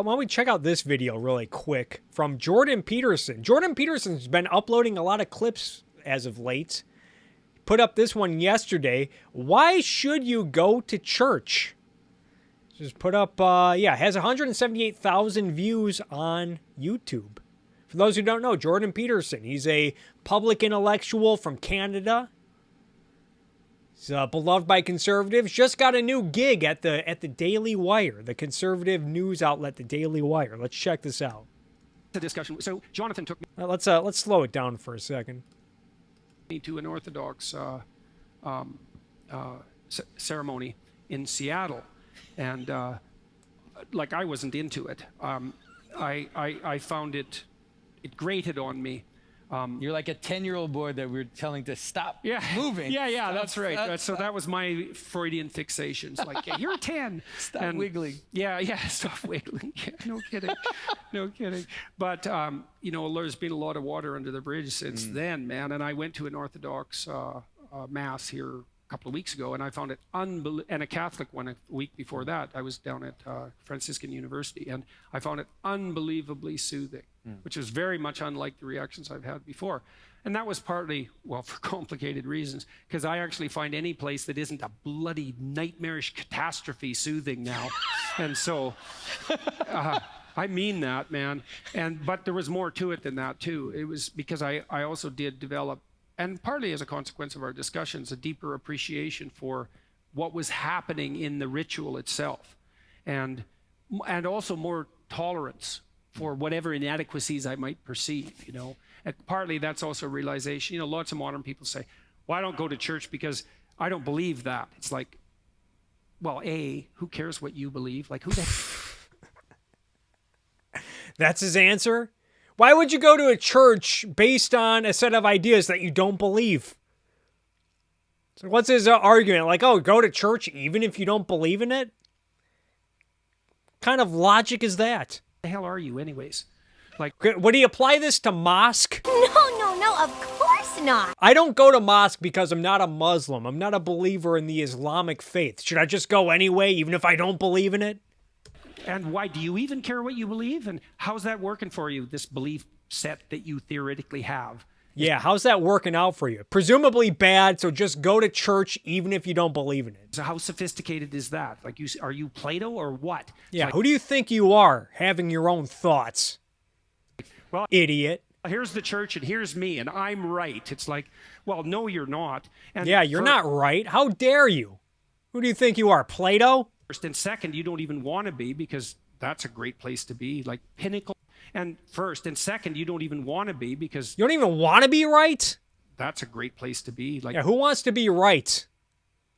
Why don't we check out this video really quick from Jordan Peterson. Jordan Peterson's been uploading a lot of clips as of late. Put up this one yesterday. Why should you go to church? Just put up, has 178,000 views on YouTube. For those who don't know, Jordan Peterson, he's a public intellectual from Canada. He's beloved by conservatives. Just got a new gig at the Daily Wire, the conservative news outlet, the Daily Wire. Let's check this out. The discussion. So Jonathan took me. Let's slow it down for a second. To an Orthodox ceremony in Seattle, and I wasn't into it. I found it grated on me. You're like a 10-year-old boy that we're telling to stop moving. Yeah, that's right. So that was my Freudian fixations. Like, yeah, you're 10. Stop wiggling. Yeah, stop wiggling. Yeah, no kidding. But, there's been a lot of water under the bridge since then, man. And I went to an Orthodox mass here a couple of weeks ago, and I found it and a Catholic one a week before that. I was down at Franciscan University, and I found it unbelievably soothing, which is very much unlike the reactions I've had before. And that was partly, for complicated reasons, because I actually find any place that isn't a bloody nightmarish catastrophe soothing now. And so, I mean that, man. But there was more to it than that, too. It was because I also did develop, and partly as a consequence of our discussions, a deeper appreciation for what was happening in the ritual itself, and also more tolerance for whatever inadequacies I might perceive, And partly that's also realization. Lots of modern people say, well, I don't go to church because I don't believe that. It's like, well, who cares what you believe? Like, who the... That's his answer? Why would you go to a church based on a set of ideas that you don't believe? So what's his argument? Like, go to church even if you don't believe in it? What kind of logic is that? The hell are you anyways? Like, would he apply this to mosque? No, of course not. I don't go to mosque because I'm not a Muslim. I'm not a believer in the Islamic faith. Should I just go anyway, even if I don't believe in it? And why do you even care what you believe? And how's that working for you, this belief set that you theoretically have? Yeah, how's that working out for you? Presumably bad, so just go to church even if you don't believe in it. So how sophisticated is that? Like, are you Plato or what? Yeah, who do you think you are, having your own thoughts? Well, idiot. Here's the church and here's me and I'm right. It's like, well, no, you're not. And yeah, you're not right. How dare you? Who do you think you are, Plato? First and second, you don't even want to be, because that's a great place to be, like pinnacle. And first and second, you don't even want to be, because you don't even want to be right. That's a great place to be. Like, yeah, who wants to be right?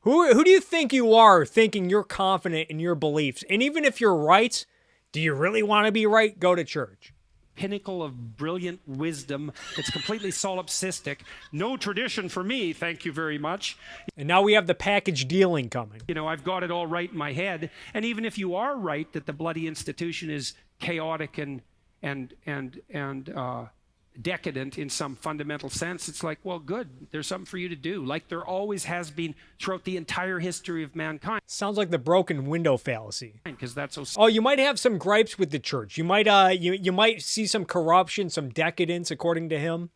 Who do you think you are, thinking you're confident in your beliefs? And even if you're right, do you really want to be right? Go to church. Pinnacle of brilliant wisdom. It's completely solipsistic. No tradition for me, thank you very much. And now we have the package dealing coming. I've got it all right in my head. And even if you are right that the bloody institution is chaotic and decadent in some fundamental sense, it's like, well, good. There's something for you to do, like there always has been throughout the entire history of mankind. Sounds like the broken window fallacy. Because that's so. Oh, you might have some gripes with the church. You might you might see some corruption, some decadence, according to him.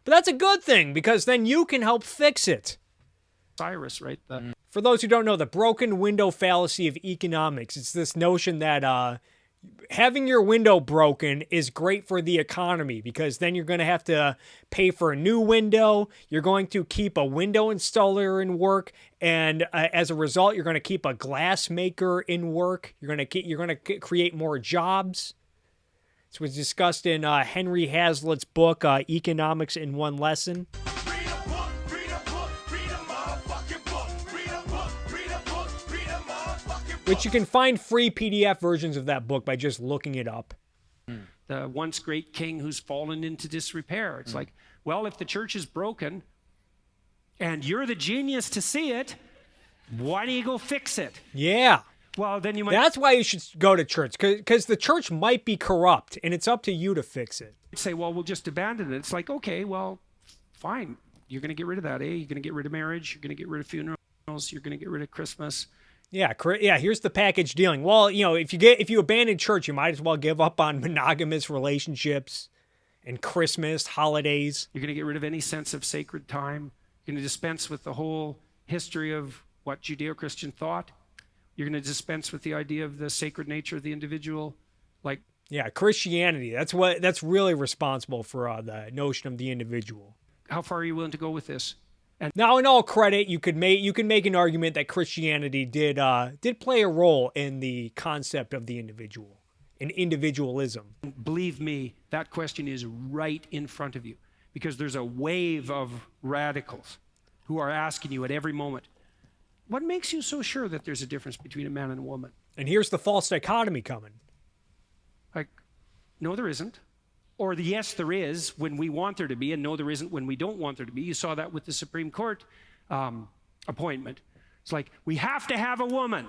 But that's a good thing, because then you can help fix it. Cyrus, right? For those who don't know, the broken window fallacy of economics, it's this notion that having your window broken is great for the economy, because then you're going to have to pay for a new window. You're going to keep a window installer in work, and as a result, you're going to keep a glass maker in work. You're going to create more jobs. This was discussed in Henry Hazlitt's book, Economics in One Lesson. Which you can find free PDF versions of that book by just looking it up. The once great king who's fallen into disrepair. It's like, well, if the church is broken and you're the genius to see it, why do you go fix it? Yeah. Well, then you might... That's why you should go to church, because the church might be corrupt, and it's up to you to fix it. Say, well, we'll just abandon it. It's like, okay, well, fine. You're going to get rid of that, eh? You're going to get rid of marriage. You're going to get rid of funerals. You're going to get rid of Christmas. Yeah, yeah. Here's the package dealing. Well, if you abandon church, you might as well give up on monogamous relationships and Christmas, holidays. You're going to get rid of any sense of sacred time. You're going to dispense with the whole history of what Judeo-Christian thought. You're going to dispense with the idea of the sacred nature of the individual. Yeah, Christianity. That's really responsible for the notion of the individual. How far are you willing to go with this? Now, in all credit, you can make an argument that Christianity did play a role in the concept of the individual, in individualism. Believe me, that question is right in front of you, because there's a wave of radicals who are asking you at every moment, what makes you so sure that there's a difference between a man and a woman? And here's the false dichotomy coming. Like, no, there isn't. Or the yes, there is when we want there to be, and no, there isn't when we don't want there to be. You saw that with the Supreme Court appointment. It's like, we have to have a woman,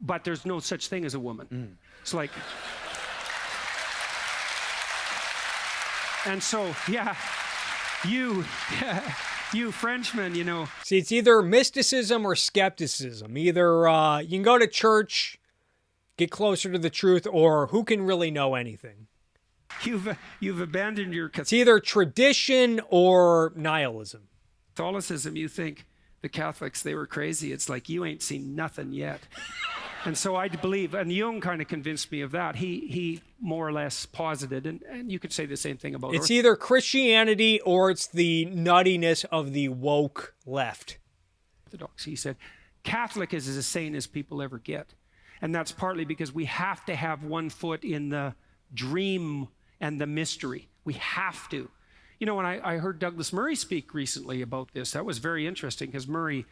but there's no such thing as a woman. It's like, and so, yeah, you Frenchmen, See, it's either mysticism or skepticism. Either you can go to church, get closer to the truth, or who can really know anything? You've abandoned your It's either tradition or nihilism. Catholicism. You think the Catholics, they were crazy. It's like, you ain't seen nothing yet. And so I believe, and Jung kind of convinced me of that. He more or less posited, and you could say the same thing about It's either Christianity or it's the nuttiness of the woke left. Orthodox. He said, Catholic is as sane as people ever get. And that's partly because we have to have one foot in the dream and the mystery. We have to. When I heard Douglas Murray speak recently about this, that was very interesting, because Murray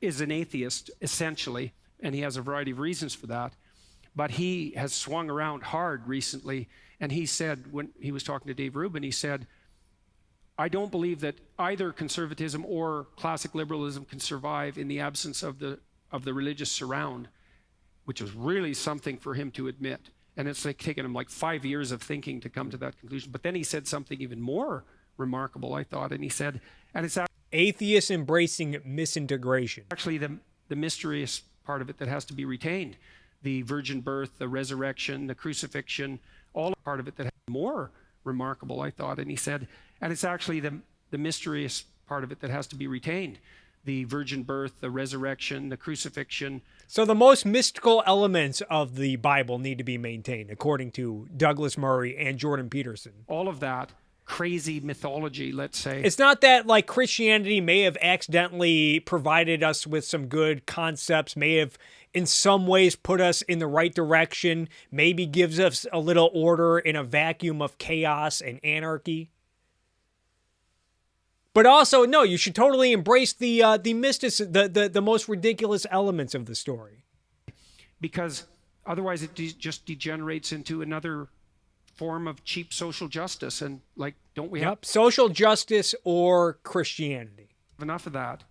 is an atheist, essentially, and he has a variety of reasons for that. But he has swung around hard recently, and he said, when he was talking to Dave Rubin, he said, I don't believe that either conservatism or classic liberalism can survive in the absence of the religious surround, which was really something for him to admit. And it's like taken him like 5 years of thinking to come to that conclusion. But then he said something even more remarkable, I thought. And he said, and it's atheists embracing misintegration. Actually, the mysterious part of it that has to be retained. The virgin birth, the resurrection, the crucifixion, all part of it that has more remarkable, I thought. And he said, and it's actually the mysterious part of it that has to be retained. The virgin birth, the resurrection, the crucifixion. So the most mystical elements of the Bible need to be maintained, according to Douglas Murray and Jordan Peterson. All of that crazy mythology, let's say. It's not that like Christianity may have accidentally provided us with some good concepts, may have in some ways put us in the right direction, maybe gives us a little order in a vacuum of chaos and anarchy. But also, no, you should totally embrace the mysticism, the most ridiculous elements of the story. Because otherwise it just degenerates into another form of cheap social justice. And don't we have social justice or Christianity? Enough of that.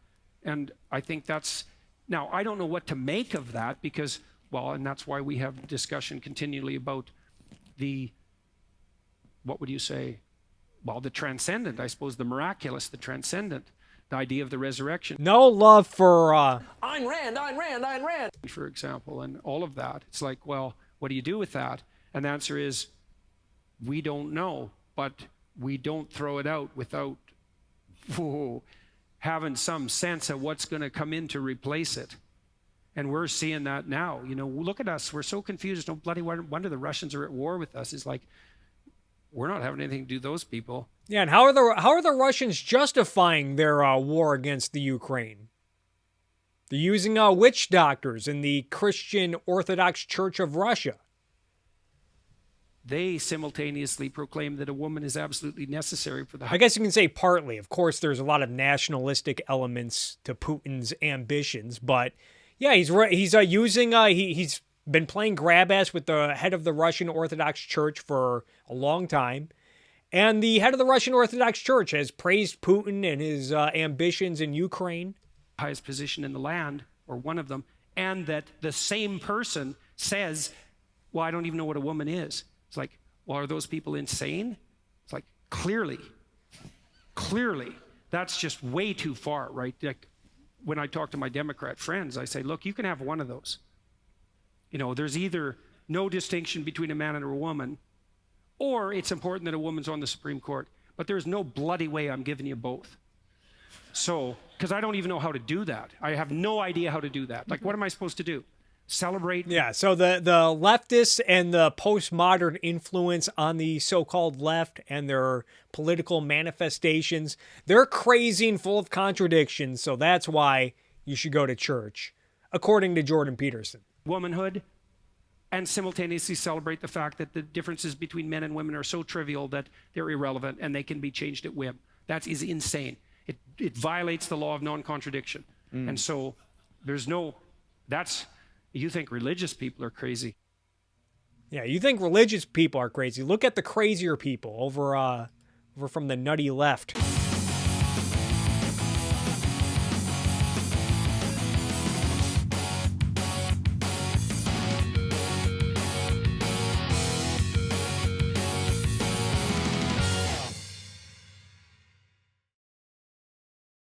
And I think that's, now I don't know what to make of that, because, and that's why we have discussion continually about what would you say? The transcendent, I suppose, the miraculous, the transcendent, the idea of the resurrection. No love for Ayn Rand, Ayn Rand, Ayn Rand. For example, and all of that. It's like, what do you do with that? And the answer is, we don't know, but we don't throw it out without having some sense of what's going to come in to replace it. And we're seeing that now. Look at us. We're so confused. No bloody wonder the Russians are at war with us. It's like, we're not having anything to do with those people. Yeah, and how are the Russians justifying their war against the Ukraine? They're using witch doctors in the Christian Orthodox Church of Russia. They simultaneously proclaim that a woman is absolutely necessary for the... I guess you can say partly. Of course, there's a lot of nationalistic elements to Putin's ambitions, but yeah, he's using he's been playing grab ass with the head of the Russian Orthodox Church for a long time. And the head of the Russian Orthodox Church has praised Putin and his ambitions in Ukraine. Highest position in the land, or one of them, and that the same person says, I don't even know what a woman is. It's like, are those people insane? It's like, clearly, that's just way too far, right? Like, when I talk to my Democrat friends, I say, look, you can have one of those. You know, there's either no distinction between a man and a woman, or it's important that a woman's on the Supreme Court. But there's no bloody way I'm giving you both. So, because I don't even know how to do that. I have no idea how to do that. Like, what am I supposed to do? Celebrate? Yeah, so the leftists and the postmodern influence on the so-called left and their political manifestations, they're crazy and full of contradictions, so that's why you should go to church, according to Jordan Peterson. Womanhood, and simultaneously celebrate the fact that the differences between men and women are so trivial that they're irrelevant and they can be changed at whim. That is insane. It violates the law of non-contradiction. And so there's no, you think religious people are crazy. Yeah, you think religious people are crazy. Look at the crazier people over from the nutty left.